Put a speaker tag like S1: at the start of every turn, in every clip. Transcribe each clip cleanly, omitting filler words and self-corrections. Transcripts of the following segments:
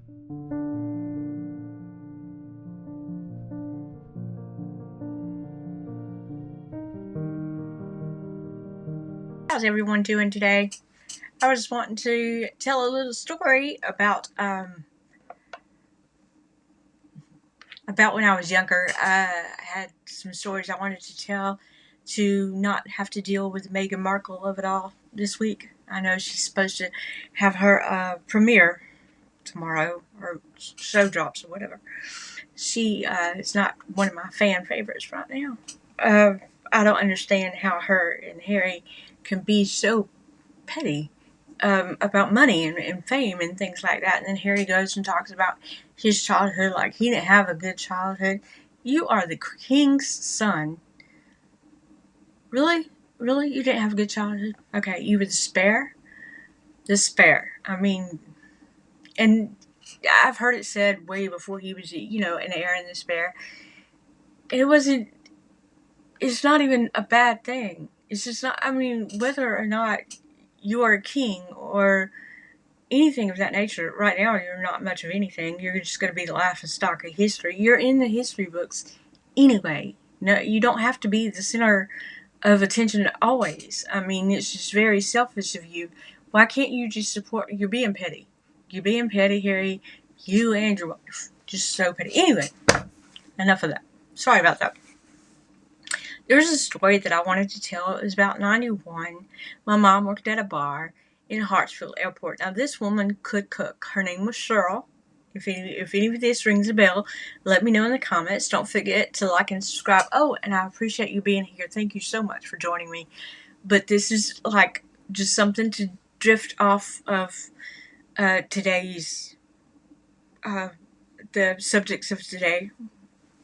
S1: How's everyone doing today? I was wanting to tell a little story about when I was younger. I had some stories I wanted to tell to not have to deal with Meghan Markle of it all this week. I know she's supposed to have her premiere tomorrow, or show drops or whatever. She is not one of my fan favorites right now. I don't understand how her and Harry can be so petty about money and fame and things like that. And then Harry goes and talks about his childhood like he didn't have a good childhood. You are the king's son. Really? Really? You didn't have a good childhood? Okay, you were the spare? The spare. I mean, and I've heard it said way before he was, an heir in the spare. It wasn't, it's not even a bad thing. It's just not, I mean, whether or not you are a king or anything of that nature, right now you're not much of anything. You're just going to be the laughing stock of history. You're in the history books anyway. No, you don't have to be the center of attention always. I mean, it's just very selfish of you. Why can't you just support? You're being petty. You're being petty, Harry. You and your wife. Just so petty. Anyway, enough of that. Sorry about that. There's a story that I wanted to tell. It was about 91. My mom worked at a bar in Hartsfield Airport. Now, this woman could cook. Her name was Cheryl. If any of this rings a bell, let me know in the comments. Don't forget to like and subscribe. Oh, and I appreciate you being here. Thank you so much for joining me. But this is like just something to drift off of today's, the subjects of today.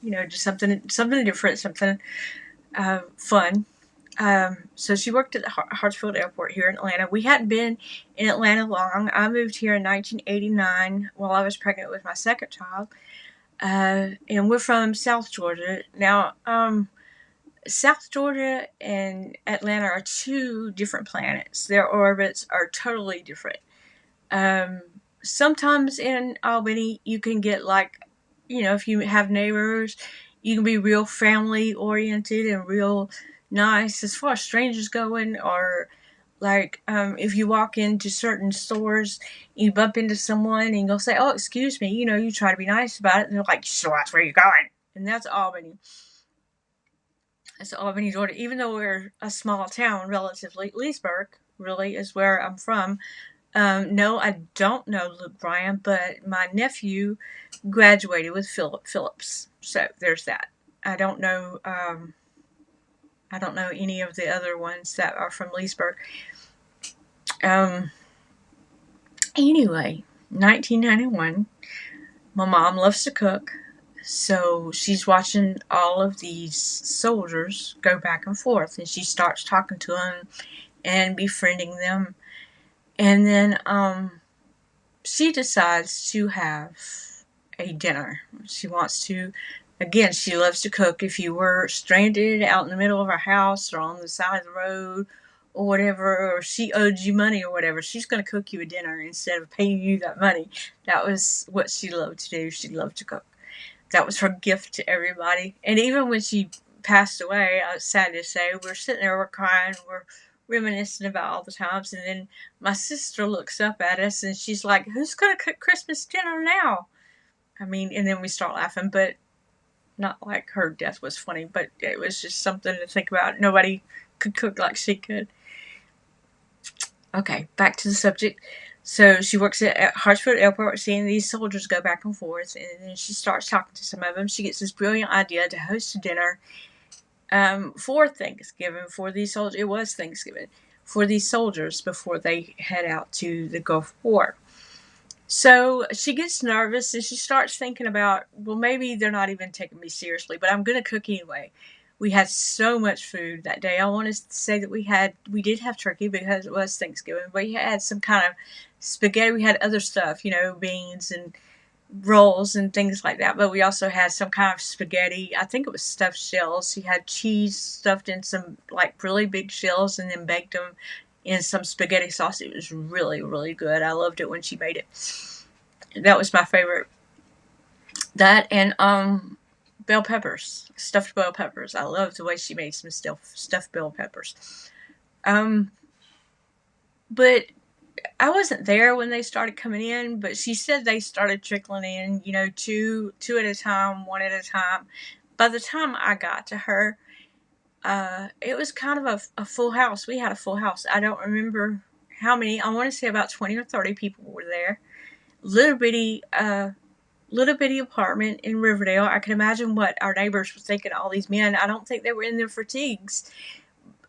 S1: Just something different, something fun. So she worked at the Hartsfield Airport here in Atlanta. We hadn't been in Atlanta long. I moved here in 1989 while I was pregnant with my second child. And we're from South Georgia. Now, South Georgia and Atlanta are two different planets. Their orbits are totally different. Sometimes in Albany, you can get if you have neighbors, you can be real family oriented and real nice as far as strangers going, or if you walk into certain stores, you bump into someone and you'll say, "Oh, excuse me," you try to be nice about it, and they're like, "So that's where you're going," and that's Albany. That's Albany, Georgia. Even though we're a small town, relatively, Leesburg really is where I'm from. No, I don't know Luke Bryan, but my nephew graduated with Philip Phillips, so there's that. I don't know. I don't know any of the other ones that are from Leesburg. Anyway, 1991. My mom loves to cook, so she's watching all of these soldiers go back and forth, and she starts talking to them and befriending them, and then she decides to have a dinner. She wants to. Again, she loves to cook. If you were stranded out in the middle of her house or on the side of the road or whatever, or she owed you money or whatever, she's going to cook you a dinner instead of paying you that money. That was what she loved to do. She loved to cook. That was her gift to everybody. And even when she passed away, I was sad to say, we're sitting there, we're crying, we're reminiscing about all the times. And then my sister looks up at us and she's like, "Who's going to cook Christmas dinner now?" I mean, and then we start laughing, but not like her death was funny, but it was just something to think about. Nobody could cook like she could. Okay, back to the subject. So she works at Hartsfield Airport, seeing these soldiers go back and forth, and then she starts talking to some of them. She gets this brilliant idea to host a dinner for Thanksgiving for these soldiers. It was Thanksgiving for these soldiers before they head out to the Gulf War. So she gets nervous and she starts thinking about, well, maybe they're not even taking me seriously, but I'm going to cook anyway. We had so much food that day. I want to say that we did have turkey because it was Thanksgiving, but we had some kind of spaghetti. We had other stuff, beans and rolls and things like that, but we also had some kind of spaghetti. I think it was stuffed shells. She had cheese stuffed in some really big shells and then baked them in some spaghetti sauce. It was really, really good. I loved it when she made it. That was my favorite. That and bell peppers, stuffed bell peppers. I love the way she made some stuffed bell peppers. Um, but I wasn't there when they started coming in, but she said they started trickling in, two at a time, one at a time. By the time I got to her, it was kind of a full house. We had a full house. I don't remember how many. I want to say about 20 or 30 people were there. Little bitty, little bitty apartment in Riverdale. I can imagine what our neighbors were thinking. All these men. I don't think they were in their fatigues.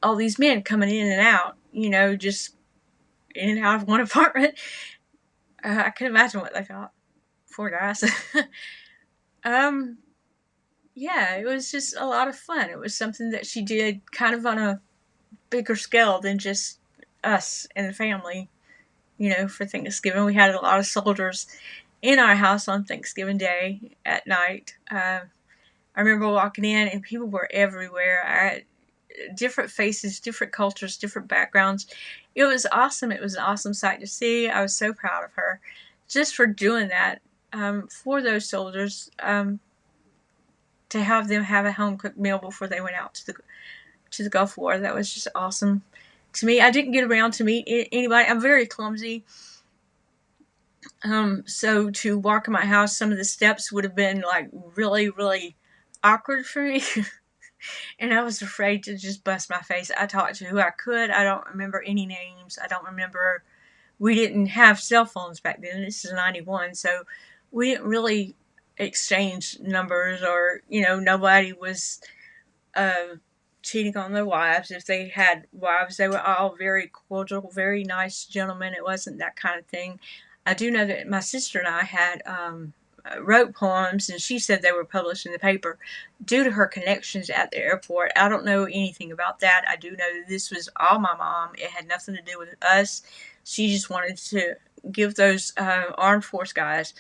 S1: All these men coming in and out. Just in and out of one apartment. I can imagine what they thought. Poor guys. um, yeah, it was just a lot of fun. It was something that she did kind of on a bigger scale than just us and the family. For Thanksgiving, we had a lot of soldiers in our house on Thanksgiving Day at night. I remember walking in and people were everywhere. I had different faces, different cultures, different backgrounds. It was awesome. It was an awesome sight to see. I was so proud of her just for doing that for those soldiers, to have them have a home cooked meal before they went out to the Gulf War. That was just awesome to me. I didn't get around to meet anybody. I'm very clumsy. So to walk in my house, some of the steps would have been like really, really awkward for me. And I was afraid to just bust my face. I talked to who I could. I don't remember any names. I don't remember. We didn't have cell phones back then. This is 91. So we didn't really exchange numbers, or, nobody was uh, cheating on their wives. If they had wives, they were all very cordial, very nice gentlemen. It wasn't that kind of thing. I do know that my sister and I had wrote poems, and she said they were published in the paper due to her connections at the airport. I don't know anything about that. I do know that this was all my mom. It had nothing to do with us. She just wanted to give those armed force guys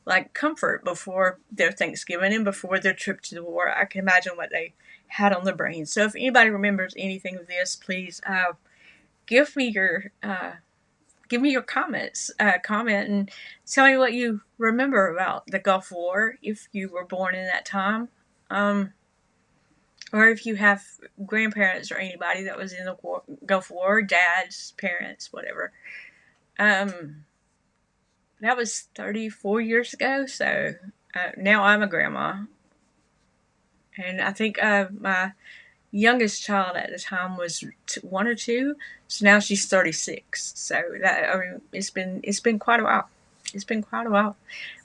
S1: like comfort before their Thanksgiving and before their trip to the war. I can imagine what they had on their brains. So if anybody remembers anything of this, please give me your comments. Comment and tell me what you remember about the Gulf War if you were born in that time, or if you have grandparents or anybody that was in the Gulf War, dads, parents, whatever. That was 34 years ago. So now I'm a grandma, and I think my youngest child at the time was 1 or 2, so now she's 36. So it's been quite a while. It's been quite a while,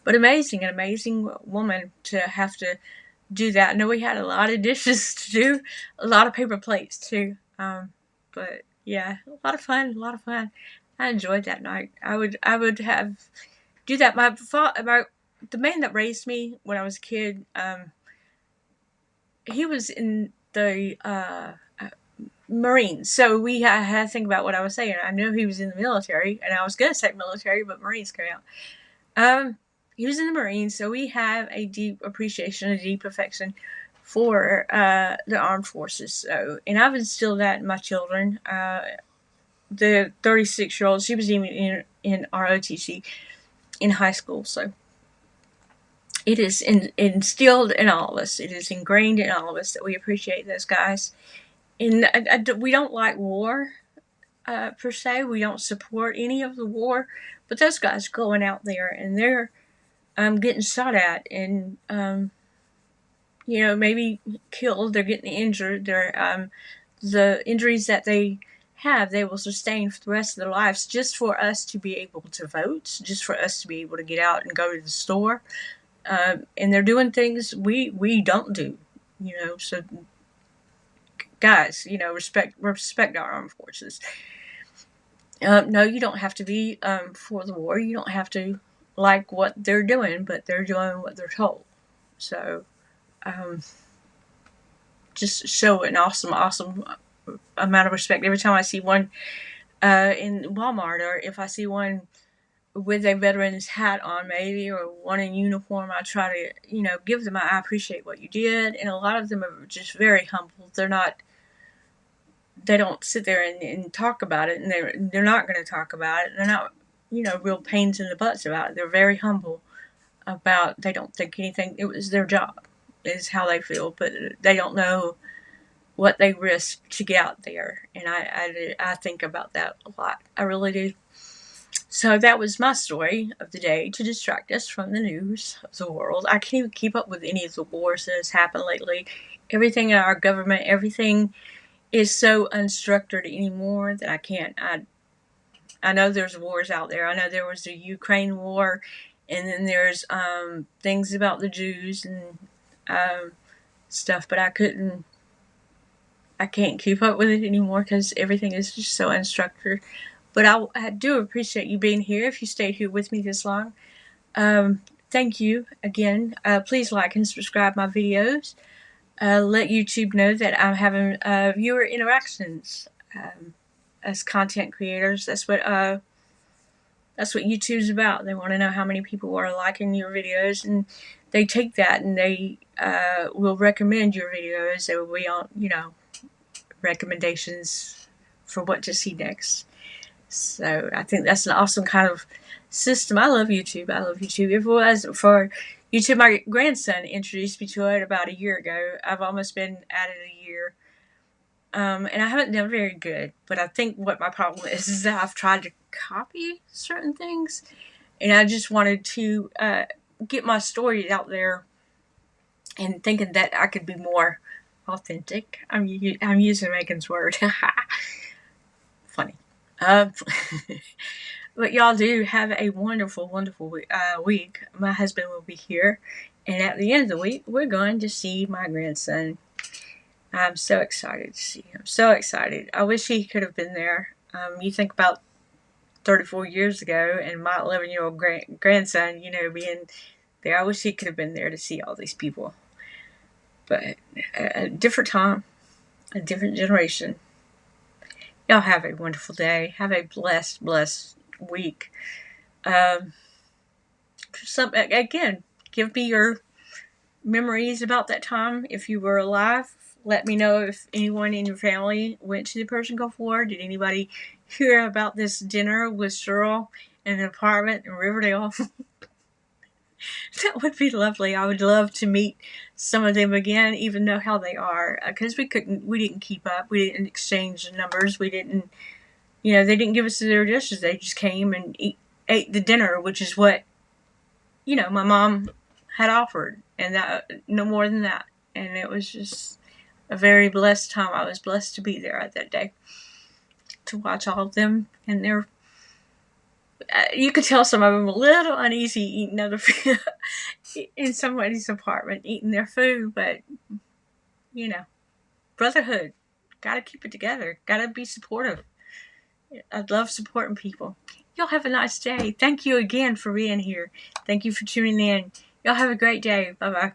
S1: but an amazing woman to have to do that. I know we had a lot of dishes to do, a lot of paper plates too. But yeah, a lot of fun, a lot of fun. I enjoyed that night. I would have do that. The man that raised me when I was a kid, he was in the Marines. So we had to think about what I was saying. I knew he was in the military, and I was going to say military, but Marines came out. He was in the Marines, so we have a deep appreciation, a deep affection for the armed forces. So, and I've instilled that in my children. The 36-year-old, she was even in ROTC in high school. So it is instilled in all of us. It is ingrained in all of us that we appreciate those guys. And we don't like war per se. We don't support any of the war, but those guys going out there and they're getting shot at and maybe killed. They're getting injured. The injuries that they have, they will sustain for the rest of their lives, just for us to be able to vote, just for us to be able to get out and go to the store. And they're doing things we don't do. So guys, respect our armed forces. No, you don't have to be for the war. You don't have to like what they're doing, but they're doing what they're told. So just show an awesome amount of respect. Every time I see one in Walmart, or if I see one with a veteran's hat on, maybe, or one in uniform, I try to, give them, I appreciate what you did. And a lot of them are just very humble. They don't sit there and talk about it, and they're not going to talk about it. They're not real pains in the butts about it. They're very humble about, they don't think anything, it was their job, is how they feel, but they don't know what they risk to get out there. And I think about that a lot. I really do. So that was my story of the day to distract us from the news of the world. I can't even keep up with any of the wars that has happened lately. Everything in our government, everything is so unstructured anymore that I can't. I know there's wars out there. I know there was the Ukraine war, and then there's things about the Jews and stuff, but I can't keep up with it anymore because everything is just so unstructured. But I do appreciate you being here if you stayed here with me this long. Thank you again. Please like and subscribe my videos. Let YouTube know that I'm having viewer interactions as content creators. That's what YouTube's about. They want to know how many people are liking your videos, and they take that and they will recommend your videos. They will be on, recommendations for what to see next. So I think that's an awesome kind of system. I love YouTube. If it was for YouTube, my grandson introduced me to it about a year ago. I've almost been at it a year. And I haven't done very good, but I think what my problem is that I've tried to copy certain things, and I just wanted to get my story out there, and thinking that I could be more authentic. I'm using Megan's word. Funny. But y'all do have a wonderful, wonderful week. My husband will be here, and at the end of the week, we're going to see my grandson. I'm so excited to see him. So excited. I wish he could have been there. You think about 34 years ago and my 11-year-old grandson, being there. I wish he could have been there to see all these people. But a different time, a different generation. Y'all have a wonderful day. Have a blessed, blessed week. Again, give me your memories about that time if you were alive. Let me know if anyone in your family went to the Persian Gulf War. Did anybody hear about this dinner with Cheryl in an apartment in Riverdale? That would be lovely. I would love to meet some of them again, even know how they are, because we didn't keep up. We didn't exchange numbers. We didn't, they didn't give us their dishes. They just came and ate the dinner, which is what, my mom had offered, and that, no more than that. And it was just a very blessed time. I was blessed to be there at that day to watch all of them, and you could tell some of them were a little uneasy eating other food in somebody's apartment, eating their food, but brotherhood, gotta keep it together, gotta be supportive. I love supporting people. Y'all have a nice day. Thank you again for being here. Thank you for tuning in. Y'all have a great day. Bye bye.